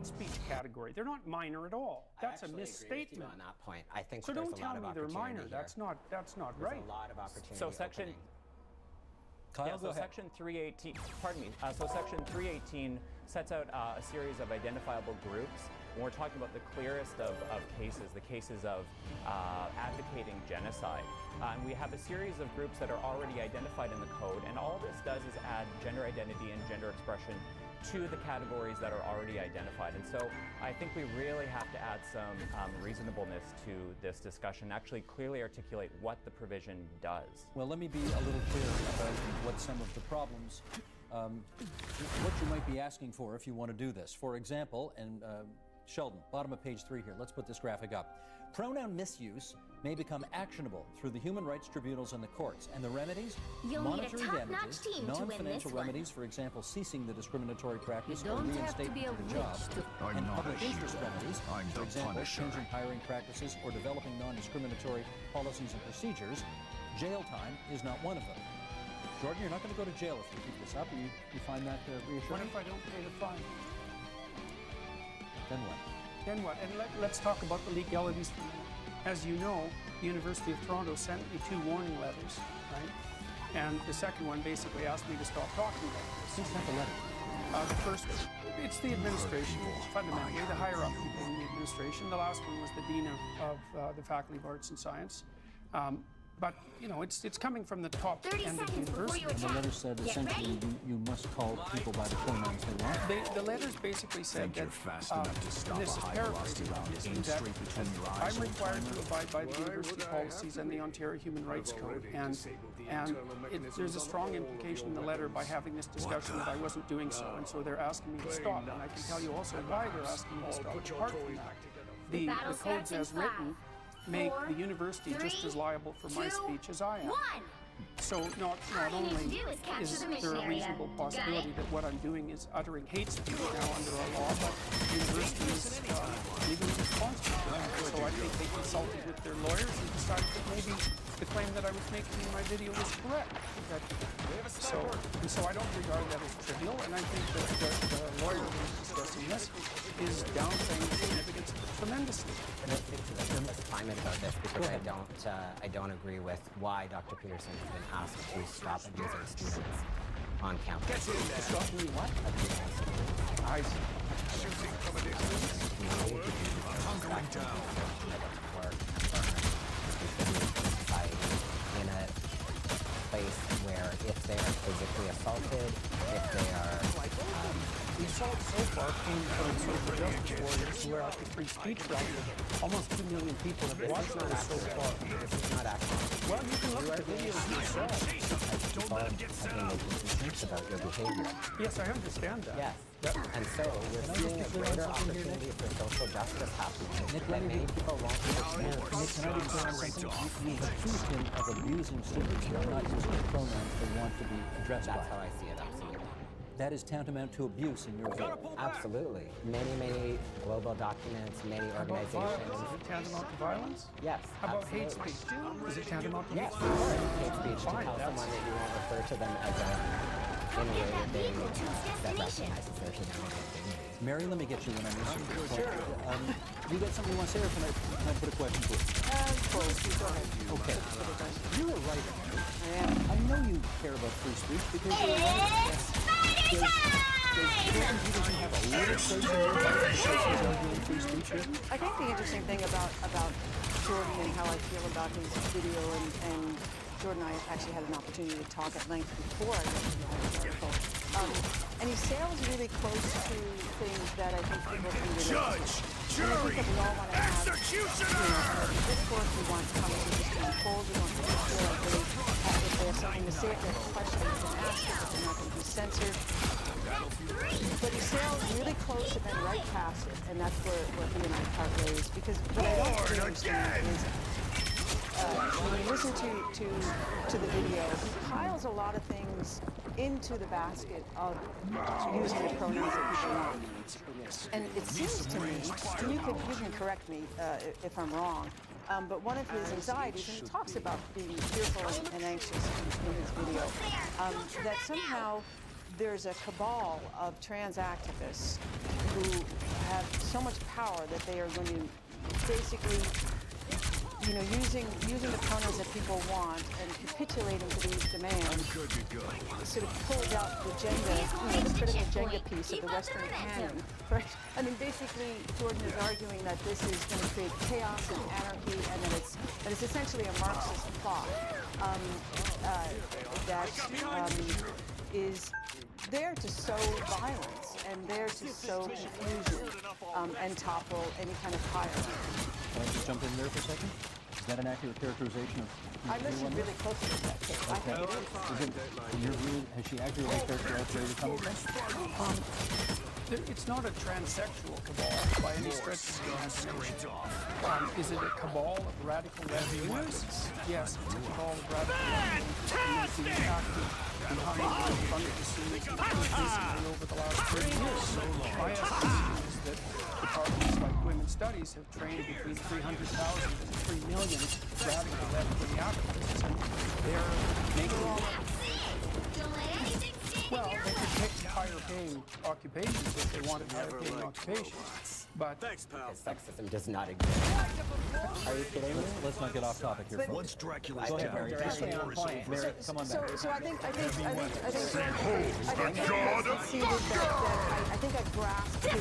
hate speech category. They're not minor at all. That's a misstatement. Agree with you on that point. I think so. There's Don't a lot tell me of they're minor. here. That's not right. There's a lot of opportunity. So section. Kyle, yeah, so section 318, pardon me, so section 318 sets out a series of identifiable groups. When we're talking about the clearest of cases, the cases of advocating genocide. And we have a series of groups that are already identified in the code, and all this does is add gender identity and gender expression to the categories that are already identified. And so I think we really have to add some reasonableness to this discussion, actually clearly articulate what the provision does. Well, let me be a little clear about what some of the problems, what you might be asking for if you want to do this. For example, and Sheldon, bottom of page 3 here, let's put this graphic up. Pronoun misuse may become actionable through the human rights tribunals and the courts. And the remedies? Monetary damages, non-financial remedies, for example, ceasing the discriminatory practice or reinstatement of the job, and public interest remedies, for example, changing hiring practices or developing non-discriminatory policies and procedures. Jail time is not one of them. Jordan, you're not going to go to jail if you keep this up. You find that reassuring? What if I don't pay the fine? Then what? Then what? And let's talk about the legalities for a minute. As you know, the University of Toronto sent me 2 warning letters, right? And the second one basically asked me to stop talking about this. Who's got the letter? The first one, it's the administration, fundamentally, the higher-up people in the administration. The last one was the Dean of the Faculty of Arts and Science. But, you know, it's coming from the top end of the university. And the letter said essentially you must call people by the pronouns they want. The letters basically said that, and this is paraphrasing, obviously, that I'm required to abide by the university policies and the Ontario Human Rights Code. And there's a strong implication in the letter by having this discussion that I wasn't doing so. And so they're asking me to stop. And I can tell you also why they're asking me to stop. Apart from that, the codes as written make the university just as liable for my speech as I am. So not only is there a reasonable possibility that what I'm doing is uttering hate speech now under our law, but the university is legally responsible for that. So I think they consulted with their lawyers and decided that maybe the claim that I was making in my video was correct. So I don't regard that as trivial, and I think that the lawyer who's discussing this is downplaying the significance tremendously. Let's comment about this because I don't agree with why Dr. Peterson has been asked to stop abusing students on campus. Stop doing what? Shooting from a distance. Hunkering down. In a place where if they are physically assaulted, if they are... The assault so far came from social justice warriors who are at the free speech rally. Almost 2 million people have watched this so far. This is not actually... Well, you can look at the videos yourself. Don't let them get settled. About your behavior. Yes, I understand that. Yes. And so we're seeing a greater opportunity for social justice happening that many people won't understand. Nick, can I be clear on something? You accused him of abusing students who are not using the pronouns they want to be addressed by. That's how I see it, absolutely. That is tantamount to abuse in your view. Absolutely. Many global documents, many organizations. Is it tantamount to violence? Yes. How about hate speech? Is it tantamount to yes, hate speech? To tell someone that you won't refer to them as in a way that they that recognizes their humanity. Mary, let me get you when I'm listening. Sure. You got something you want to say, or can I put a question to you? Okay. You were right. I know you care about free speech because you're I think the interesting thing about Jordan and how I feel about his video, and Jordan and I actually had an opportunity to talk at length before I wrote the article. And he sails really close to things that I think people can relate to. Judge, jury, executioner! Discourse, we want conversations to unfold, we want people to feel like if they have something to say, if they have a question, they can ask it, but they're not going to be censored. But he sails really close and then right past it, and that's where he and I part ways. Because what I don't really understand is when you listen to the video, he piles a lot of things into the basket of using the pronouns that people want. And it seems to me, and you can correct me if I'm wrong, but one of his anxieties, and he talks about being fearful and anxious in his video, that somehow there's a cabal of trans activists who have so much power that they are going to basically, you know, using the pronouns that people want and capitulating to these demands, sort of pulls out the Jenga, you know, the critical Jenga piece of the Western canon, right? I mean, basically, Jordan is arguing that this is going to create chaos and anarchy, and that it's essentially a Marxist plot that is there to sow violence and there to sow confusion and topple any kind of hierarchy. Can I just jump in there for a second? Is that an accurate characterization of I listened really closely to that case. I think it is. In your view, has she accurately characterized where you're coming from? It's not a transsexual cabal by any stretch of the imagination. Is it a cabal of radical left-wingers? Yes, it's a cabal of radical left-wingers. And it's been active behind the funded the scenes increasingly over the last 30 years. My estimation is that departments like Women's Studies have trained between 300,000 and 3 million radical left-wing activists, and they're making well, they could pick higher-paying occupations if they wanted higher-paying occupations. But Because sexism does not exist. Are you kidding me? Let's not get off topic here. folks. Once Dracula's Go ahead, Mary. territory is over. Mary, come on back. So I think I grasped his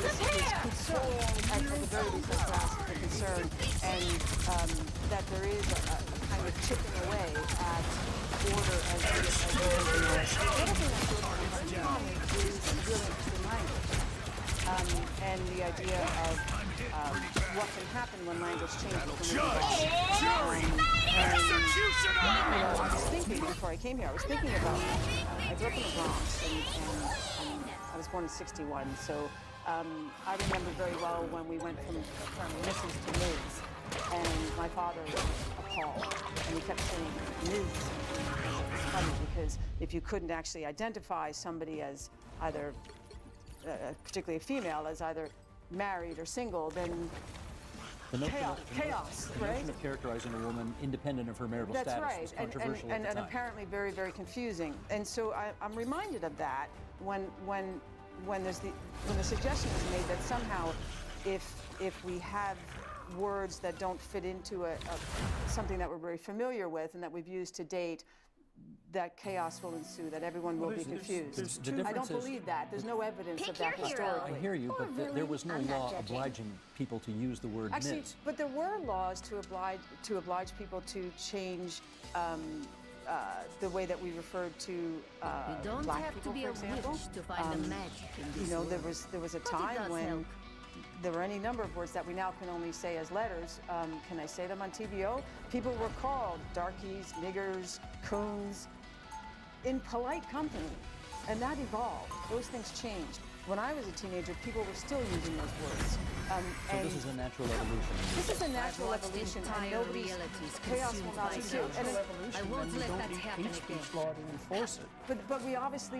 concern, at the very least I grasped the concern, and that there is a kind of chipping away at order as the other thing that Jordan has in common is really interesting language. And the idea of what can happen when language changes. I was thinking, before I came here, I was thinking about, I grew up in the Bronx, and I was born in '61, so I remember very well when we went from Mrs. to Ms., and my father was appalled, and he kept saying Ms. It's funny because if you couldn't actually identify somebody as either, particularly a female, as either married or single, then chaos, The right? notion of characterizing a woman independent of her marital That's status right, was controversial and at the time. apparently very, very confusing. And so I'm reminded of that when the suggestion is made that somehow, if we have words that don't fit into something that we're very familiar with and that we've used to date, that chaos will ensue, that everyone will be confused. I don't believe that. There's no evidence of that historically. I hear you, but there was no law obliging people to use the word Actually, Ms. but there were laws to oblige people to change the way that we referred to black people, for example. You know, there was a time when there were any number of words that we now can only say as letters. Can I say them on TVO? People were called darkies, niggers, coons, in polite company, and that evolved. Those things changed. When I was a teenager, people were still using those words. So this is a natural evolution. This is a natural evolution, and nobody's chaos will not ensue. And I won't let that happen again. Law to enforce it. but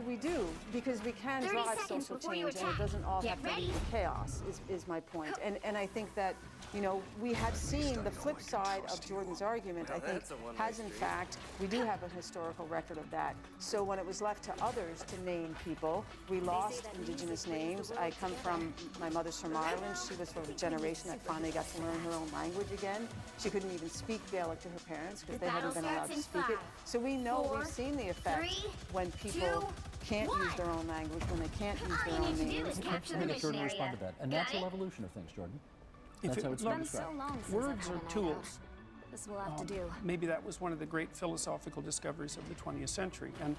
we do, because we can drive social change, and it doesn't all have to lead to chaos, is my point. And I think that, you know, we have seen the flip side of Jordan's argument, I think, has in fact, we do have a historical record of that. So when it was left to others to name people, we lost indigenous names. I come from, my mother's from Ireland. She was from a generation that finally got to learn her own language again. She couldn't even speak Gaelic to her parents because they hadn't been allowed to speak it. So we know, we've seen the effect when people can't use their own language, when they can't use their own names. Let me let Jordan respond to that. A natural evolution of things, Jordan. That's how it's been described. Words are tools. This will have to do. Maybe that was one of the great philosophical discoveries of the 20th century. And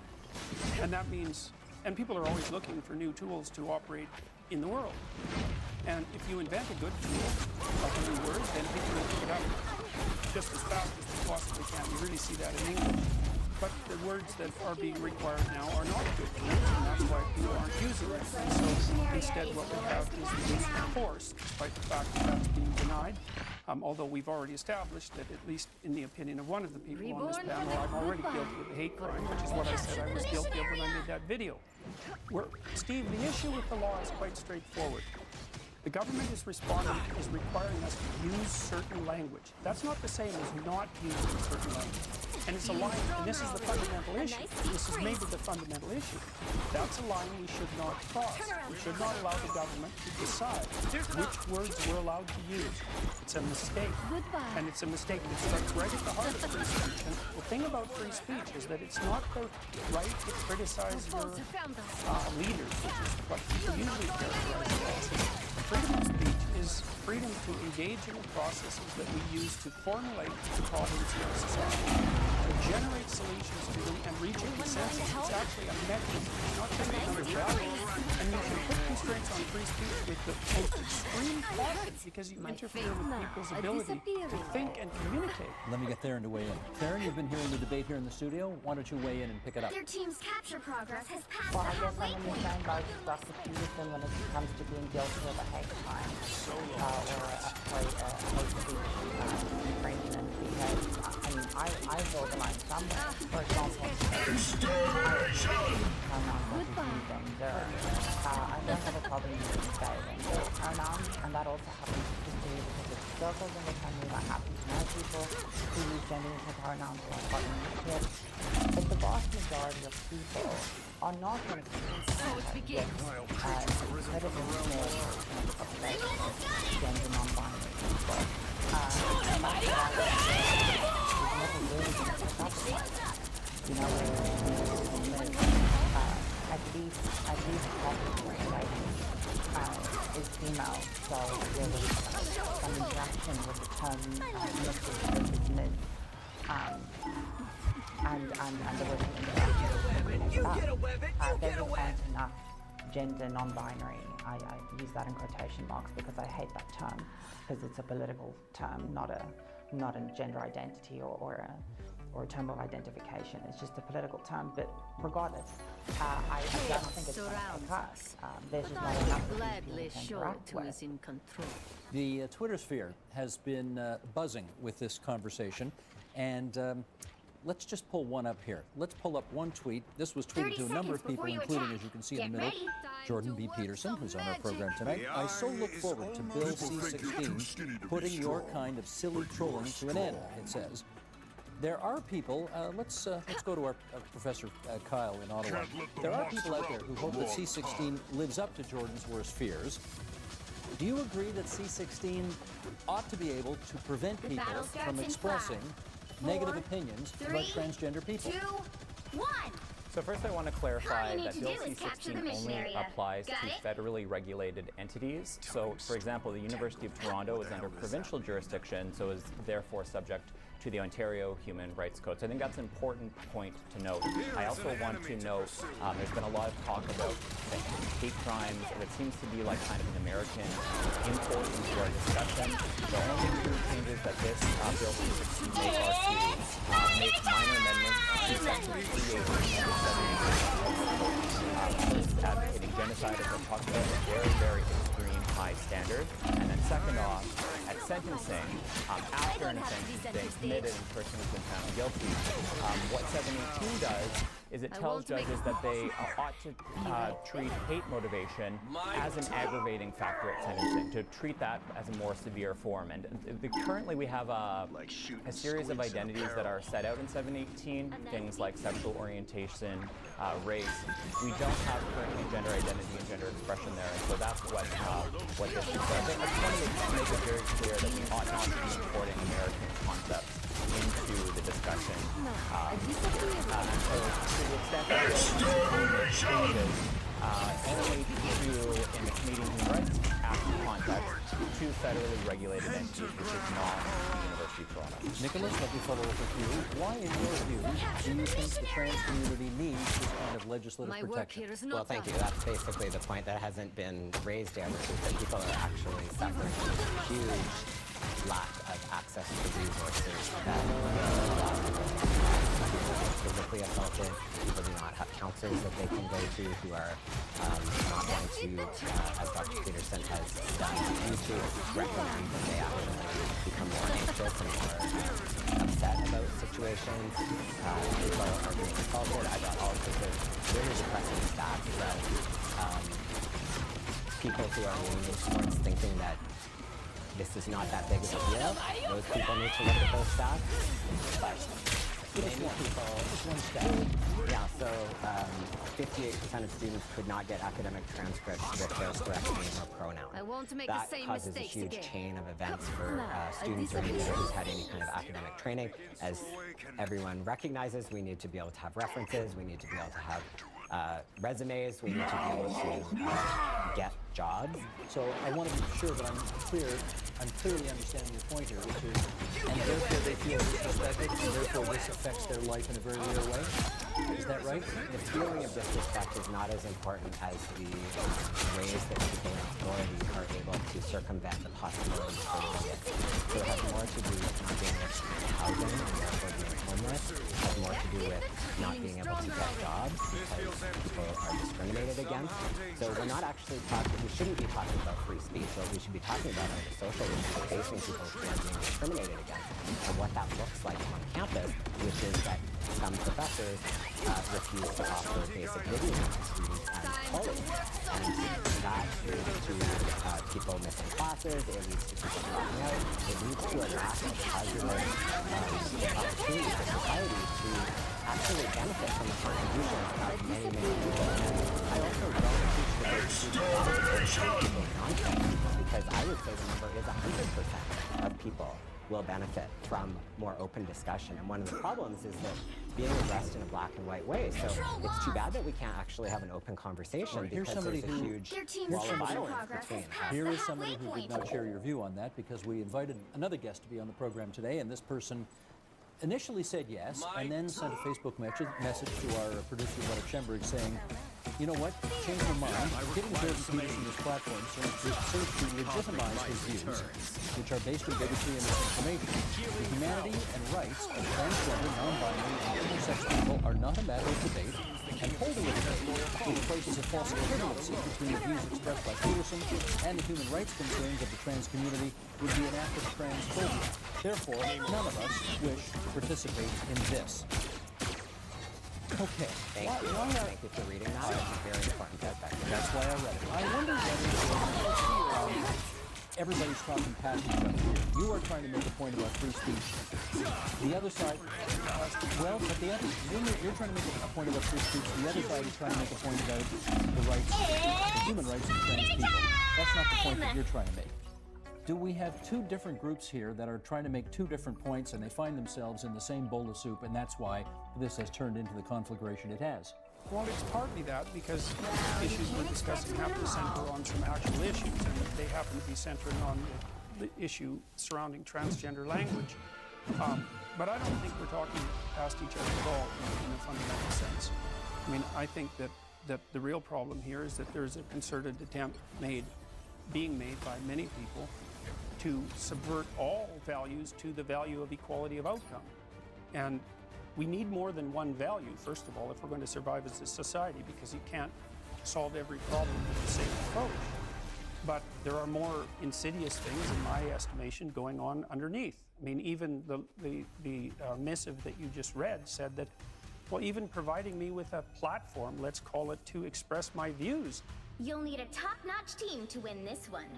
that means, and people are always looking for new tools to operate in the world. And if you invent a good tool, like a new word, then people will pick it up just as fast as they possibly can. You really see that in English. But the words that are being required now are not good tools, and that's why people aren't using them. And so instead what we have is the use of force, despite the fact that that's being denied. Although we've already established that, at least in the opinion of one of the people on this panel, I'm already guilty of a hate crime, which is what I said I was guilty of when I made that video. Steve, the issue with the law is quite straightforward. The government is requiring us to use certain language. That's not the same as not using certain language. And it's a line, and this is the fundamental issue. This is maybe the fundamental issue. That's a line we should not cross. We should not allow the government to decide which words we're allowed to use. It's a mistake. And it's a mistake that strikes right at the heart of free speech. And the thing about free speech is that it's not the right to criticize your leaders, which is what people usually characterize it as. Freedom of speech is freedom to engage in the processes that we use to formulate the problems in our society, to generate solutions to them and reach a consensus. It's actually a mechanism. It's not just another value. And you can put constraints on free speech with the most extreme caution because you interfere with people's ability to think and communicate. Let me get Theron to weigh in. Theron, you've been hearing the debate here in the studio. Why don't you weigh in and pick it up? Their team's capture progress has passed Well, the I guess halfway I'm point. understanding about Dr. Peterson when it comes to being guilty of a hate crime or a hate speech infringement, because I've organized somewhere, for example, gender. I don't have a problem with saying pronouns, and that also happens to be because of circles in the family. I happen to know people who use gender neutral pronouns for partner kids, but the vast majority of people are not going to be incredibly small population of gender non-binary people. We've never really been picked up by that. You know, at least half of the population is female, so there was some interaction with the term Mrs. versus Ms. And there was an interaction with there isn't enough gender non-binary. I use that in quotation marks because I hate that term, because it's a political term, not a gender identity or a term of identification. It's just a political term, but regardless, I don't think it's going to take us. There's just not enough of these people to interact with. in control. The Twitter sphere has been buzzing with this conversation, and let's just pull one up here. Let's pull up one tweet. This was tweeted to a number of people, including, as you can see in the middle, Jordan B. Peterson, who's on our program tonight. I so look forward to Bill C-16 putting your kind of silly trolling to an end, it says. There are people, let's go to our Professor Kyle in Ottawa. There are people out there who hope that C-16 lives up to Jordan's worst fears. Do you agree that C-16 ought to be able to prevent people from expressing negative opinions about transgender people? 2, 1. So first I want to clarify All you need that to Bill do is capture C-16 the only missionary. applies Got to it? federally regulated entities. So for example, the University of Toronto is under provincial jurisdiction, so is therefore subject to the Ontario Human Rights Code. So I think that's an important point to note. I also want to note there's been a lot of talk about hate crimes, and it seems to be like kind of an American import into our discussion. The only two changes that this Bill C-16 makes are to make minor amendments to Section 318 first advocating genocide, as we're talking about, a very, very extreme high standard. And then second off, at sentencing, after an offense has been committed and the person has been found guilty, what 718 does is it tells judges that they ought to treat hate motivation as an aggravating factor at sentencing, to treat that as a more severe form. And currently we have a series of identities that are set out in 718, things like sexual orientation, race. We don't have currently gender identity and gender expression there, and so that's what this is. So I think I just want to make it very clear that we ought not to be importing American concepts into the discussion. So to the extent that we're changes only to, in the Canadian Human Rights Act context, to federally regulated entities, which is not the University of Toronto. Nicholas, let me follow up with you. Why, in your view, do you think the trans community needs this kind of legislative protection? Well, thank you. That's basically the point that hasn't been raised yet, which is that people are actually suffering a huge lack of access to resources that physically assaulted, people do not have counselors that they can go to, who are not going to, as Dr. Peterson has done, YouTube recommend that they actually become more anxious and more upset about situations. People are being assaulted. I got all sorts of really depressing stats about people who are leaning towards thinking that this is not that big of a deal. Those people need to look at those stats. But many people, Just one stat. yeah, so 58% of students could not get academic transcripts with their correct name or pronoun. I want to make That the same causes a mistakes huge again. chain of events for students or anyone who's had any kind of academic training. As everyone recognizes, we need to be able to have references, we need to be able to have resumes, we need to be able to get jobs. So I want to be sure that I'm clearly understanding your point here, which is, and therefore they feel disrespected, and therefore this affects their life in a very real way. Is that right? The feeling of disrespect is not as important as the ways that people in authority are able to circumvent the possibilities for it. So it has more to do with not being able to get housing and therefore being homeless. It has more to do with not being able to get jobs because people are discriminated against. So we're not actually talking, we shouldn't be talking about free speech. What we should be talking about are the social issues facing people who are being discriminated against and what that looks like on campus, which is that some professors refuse to offer basic dignity to students and colleagues. And that leads to people missing classes, it leads to people dropping out, it leads to a lack of positive opportunity for society to actually benefit from the contributions of many, many people. And I also don't teach the non-tech because I would say the number is 100% of people will benefit from more open discussion. And one of the problems is that being addressed in a black and white way. So it's too bad that we can't actually have an open conversation because there's a huge wall of violence between us. Here is somebody who did not share your view on that, because we invited another guest to be on the program today, and this person initially said yes, and then sent a Facebook message to our producer, Greta Schemberg, saying, you know what, change my mind. Giving Jordan Peterson this platform serves to legitimize his views, which are based on bigotry and misinformation. The humanity and rights of transgender, non-binary, and intersex people are not a matter of debate, and holding a debate which places a false equivalency between the views expressed by Peterson and the human rights concerns of the trans community would be an act of transphobia. Therefore, none of us wish to participate in this. Okay. Thank you for reading that. It's a very important aspect. That's why I read it. I wonder whether everybody's talking past each other. You are trying to make a point about free speech. The other side, well, but the other, you're trying to make a point about free speech. The other side is trying to make a point about the rights, the human rights of trans people. That's not the point that you're trying to make. Do we have two different groups here that are trying to make two different points, and they find themselves in the same bowl of soup, and that's why this has turned into the conflagration it has? Well, it's partly that because issues we're discussing have to center on some actual issues, and they happen to be centering on the issue surrounding transgender language. But I don't think we're talking past each other at all in a fundamental sense. I mean, I think that the real problem here is that there's a concerted attempt being made by many people to subvert all values to the value of equality of outcome. And we need more than one value, first of all, if we're going to survive as a society, because you can't solve every problem with the same approach. But there are more insidious things, in my estimation, going on underneath. I mean, even the missive that you just read said that, well, even providing me with a platform, let's call it, to express my views. You'll need a top-notch team to win this one.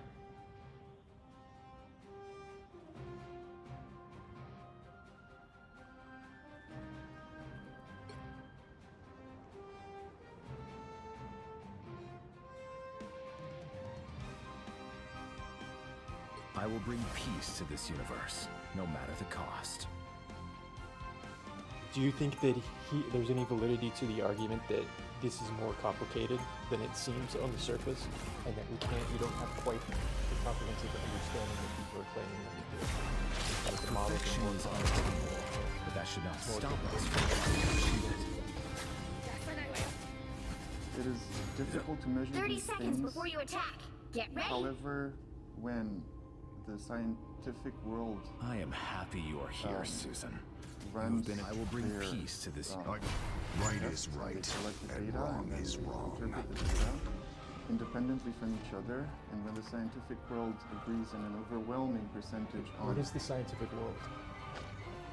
I will bring peace to this universe, no matter the cost. Do you think that there's any validity to the argument that this is more complicated than it seems on the surface, and that you don't have quite the comprehensive understanding that people are claiming that you do? Like the model Perfection is unattainable, but that should not stop us from trying to achieve it. It is difficult to measure 30 these seconds things. before you attack. Get ready. However, when the scientific world I am happy you are here, Susan. runs I will bring their, peace to this. Right is they right, collect the and data wrong then is they wrong. interpret the data independently from each other, and when the scientific world agrees in an overwhelming percentage on What is the scientific world?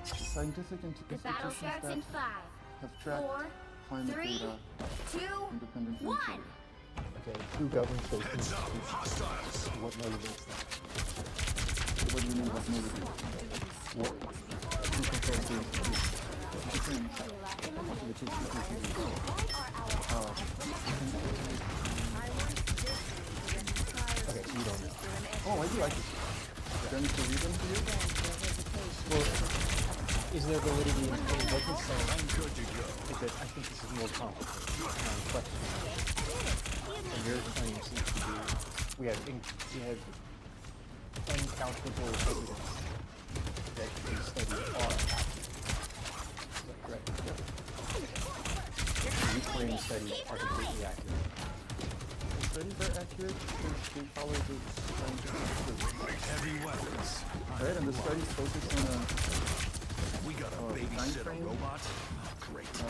scientific The battle institutions starts that in 5, have tracked 4, climate 3, data 2, independent from 1. each other. Okay, who governs those institutions? What motivates them? What do you mean what motivates them? Who controls the institutions? Okay, so you don't know. Oh, I do. I do. Do I need to read them to you? Well, is there validity in what he's saying? I'm good to go. Is that I think this is more complicated question. And your claim seems to be we have uncountable evidence that these studies are accurate. Is that correct? Yep. The Ukraine studies are completely accurate. The studies are accurate because they follow the scientific Heavy weapons. right, and the studies focus on a We got a babysitter robot. Great. so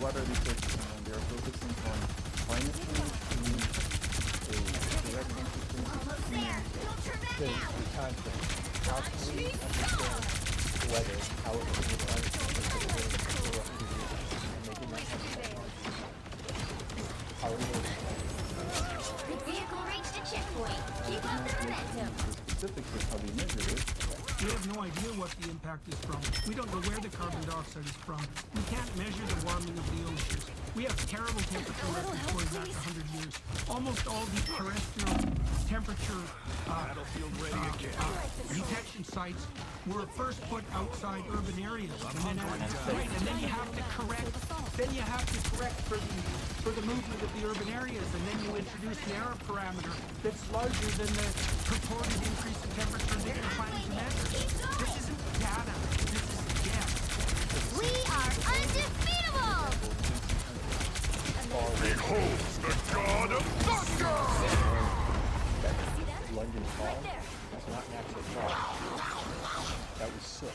what are they focusing on? They are focusing on climate change, a direct consequence The time frame. How can we understand weather, how it can be done for 100 years, and making that kind of technology? How are we going to The vehicle reached a checkpoint. Keep up the momentum. specifics of how they measure it. We have no idea what the impact is from. We don't know where the carbon dioxide is from. We can't measure the warming of the oceans. We have terrible temperature records going back 100 years. Almost all the terrestrial temperature detection sites were first put outside urban areas, and then you have to correct. Then you have to correct for the movement of the urban areas, and then you introduce an error parameter that's larger than the purported increase in temperature that you're planning to measure. This isn't data. This is guess. We are undefeatable! Behold the god of thunder! London fall? That's not an actual fall. That was soot.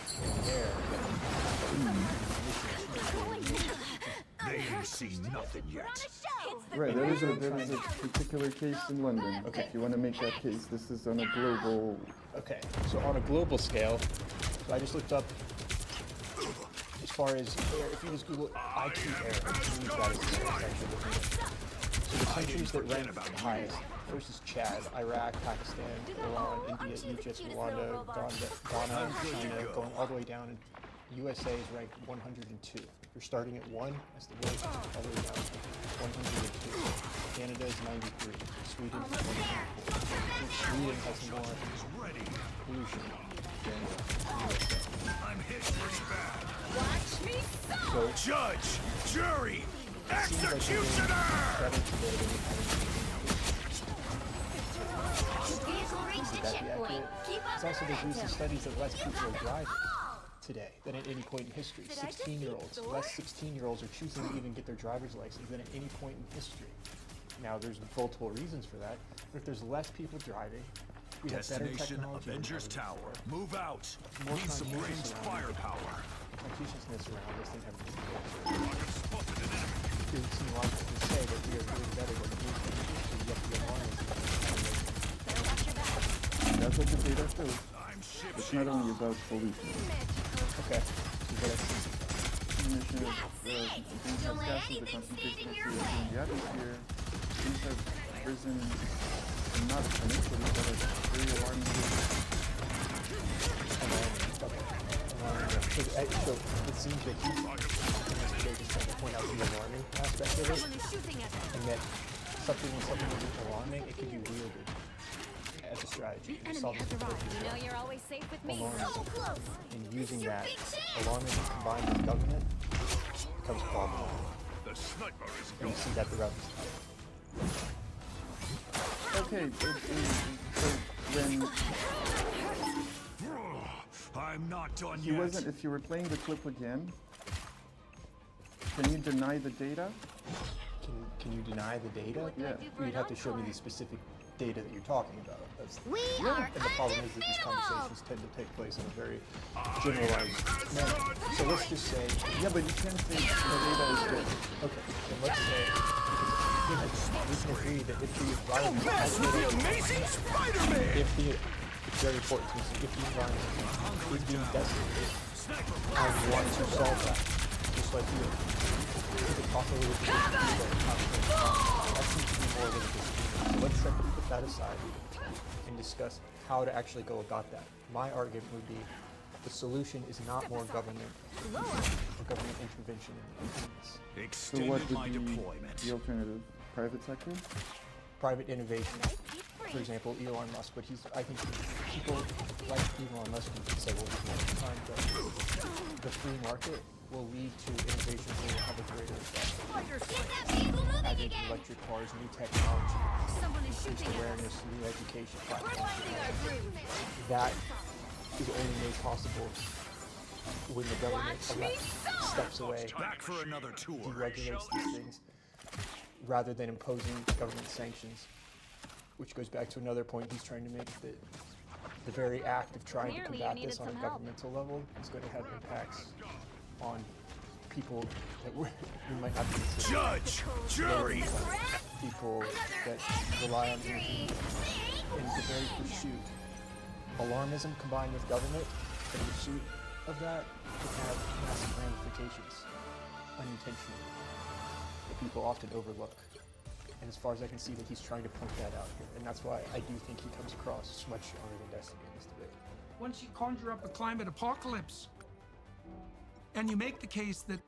They ain't seen nothing yet. Right, there is a particular case in London. Okay. If you want to make that case, this is on a global. Okay, so on a global scale, so I just looked up as far as air, if you just Google IQ air, it means that is the source actually looking at. So the countries that rank the highest, first is Chad, Iraq, Pakistan, Iran, India, Egypt, Rwanda, Ghana, China, going all the way down. And USA is ranked 102. You're starting at 1, that's the worst, all the way down to 102. Canada is 93. Sweden is 104. So Sweden has more pollution than USA. I'm hit pretty bad. Watch me So, judge, jury, executioner! Vehicle reached a checkpoint. Keep up It's also the there's recent momentum. studies that less people are driving today than at any point in history. 16-year-olds, less 16-year-olds are choosing to even get their driver's license than at any point in history. Now, there's multiple reasons for that, but if there's less people driving, we have better Destination technology. than Avengers ever Tower. before. Move out. More Need some conscientiousness ranged around it. firepower. Conscientiousness around this than ever before. It's logical to say that we are doing better than we did in history, yet the alarm is That's what the data shows. I'm ship It's not only about pollution. okay. So that's Emission of greenhouse gases, the concentration of CO2 in the atmosphere, these have risen not exponentially, but at very alarming rates. So it seems that he's just trying to point out the alarming aspect of it, and that something is alarming, it can be wielded as a strategy to solve this You know you're always safe with me. alarmism. So close. And using that alarmism combined with government becomes problematic. The sniper is And you see that throughout this time. Okay, so when I'm not done he yet. wasn't, if you were playing the clip again, can you deny the data? Can you deny the data? Yeah. You'd have to show me the specific data that you're talking about. That's We are and the problem is that these conversations tend to take place in a very generalized manner. So let's just say, Yeah, but you can't say the data is good. okay, then let's say we can agree that if the environment Amazing Spider-Man! it's very important to see if the environment is being decimated, how you want to solve that. Just like you is it possible to do that? That seems to be more of a disagreement. So let's put that aside and discuss how to actually go about that. My argument would be the solution is not more government or government intervention in this. So what would be the alternative? Private sector? Private innovation. For example, Elon Musk, but I think people like Elon Musk can say, well, he's not time, but the free market will lead to innovations that will have a greater effect. Adding electric cars, new technology, increased awareness, new education platforms. That is only made possible when the government steps away, deregulates these things, rather than imposing government sanctions. Which goes back to another point he's trying to make, that the very act of trying to combat this on a governmental level is going to have impacts on people that we might not consider. Judge! Jury! People that rely on energy in the very pursuit. Alarmism combined with government, the pursuit of that can have massive ramifications unintentionally that people often overlook. And as far as I can see, that he's trying to point that out here. And that's why I do think he comes across much stronger than Destiny in this debate. Once you conjure up a climate apocalypse, and you make the case that